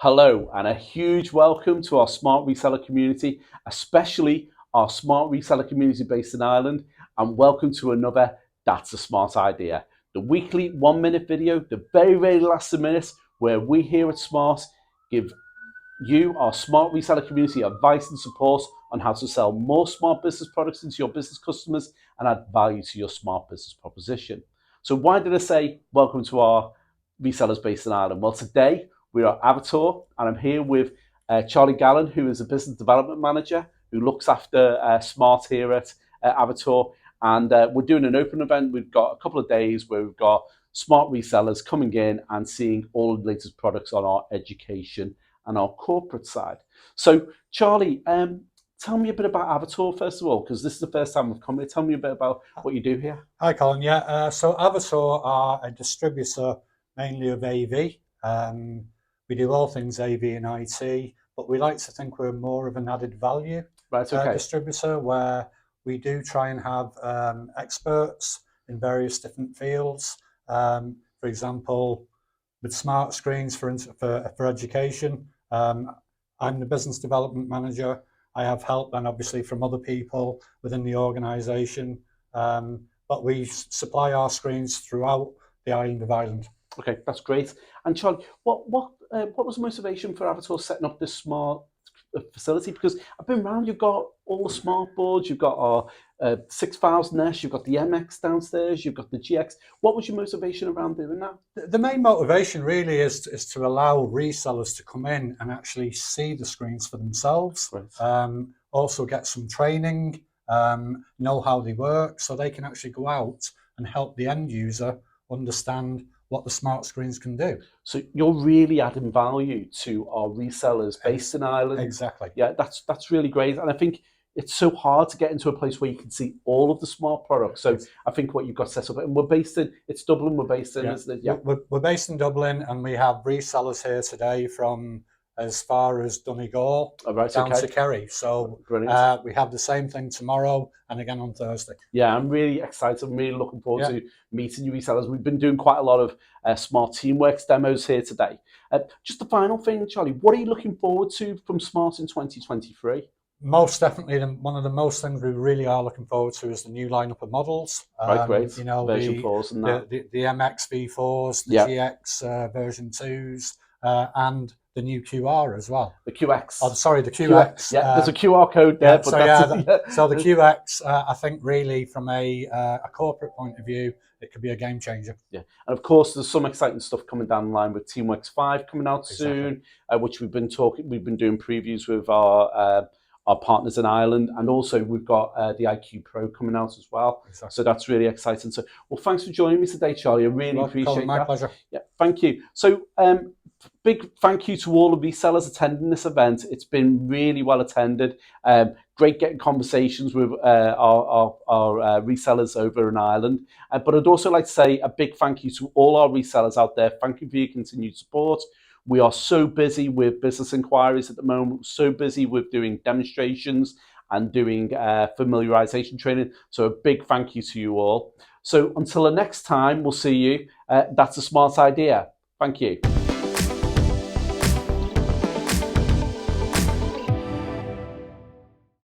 Hello and a huge welcome to our smart reseller community, especially our smart reseller community based in Ireland, and welcome to another That's a Smart Idea, the weekly 1 minute video, the very last minute, where we here at Smart give you, our smart reseller community, advice and support on how to sell more smart business products into your business customers and add value to your smart business proposition. So why did I say welcome to our resellers based in Ireland? Well, today we are Avitor, and I'm here with Charlie Gallen, who is a business development manager who looks after Smart here at Avitor. And we're doing an open event. We've got a couple of days where we've got smart resellers coming in and seeing all the latest products on our education and our corporate side. So, Charlie, tell me a bit about Avitor first of all, because this is the first time we've come here. Tell me a bit about what you do here. Hi, Colin. Yeah, so Avitor are a distributor mainly of AV. We do all things AV and IT, but we like to think we're more of an added value distributor, where we do try and have experts in various different fields. For example, with smart screens for education, I'm the business development manager. I have help then obviously from other people within the organisation, but we supply our screens throughout the island of Ireland. Okay, that's great. And Charlie, what was the motivation for Avitor setting up this smart facility? Because I've been around, you've got all the smart boards, you've got our 6000S, you've got the MX downstairs, you've got the GX. What was your motivation around doing that? The main motivation really is to allow resellers to come in and actually see the screens for themselves. Right. Also get some training, know how they work, so they can actually go out and help the end user understand what the smart screens can do. So you're really adding value to our resellers based in Ireland. Exactly. Yeah, that's really great. And I think it's so hard to get into a place where you can see all of the smart products. So I think what you've got set up, and we're based in, it's Dublin we're based in, isn't it? Yeah. We're based in Dublin, and we have resellers here today from as far as Donegal down to Kerry. So we have the same thing tomorrow and again on Thursday. Yeah, I'm really excited. I'm really looking forward to meeting you resellers. We've been doing quite a lot of Smart Teamworks demos here today. Just the final thing, Charlie, what are you looking forward to from Smart in 2023? Most definitely, one of the most things we really are looking forward to is the new lineup of models. Right, great. You know, version 4s and that. The MX V4s, the GX version 2s, and the new QR as well. The QX. Oh, sorry, the QX. Yeah, there's a QR code there. So the QX, I think really from a corporate point of view, it could be a game changer. Yeah, and of course, there's some exciting stuff coming down the line with Teamworks 5 coming out soon, which we've been doing previews with our partners in Ireland, and also we've got the IQ Pro coming out as well. Exactly. So that's really exciting. So, well, thanks for joining me today, Charlie. I really appreciate that. My pleasure. Yeah, thank you. So, big thank you to all of these sellers attending this event. It's been really well attended. Great getting conversations with our resellers over in Ireland. But I'd also like to say a big thank you to all our resellers out there. Thank you for your continued support. We are so busy with business inquiries at the moment, so busy with doing demonstrations and doing familiarization training. So a big thank you to you all. So until the next time, we'll see you. That's a smart idea. Thank you.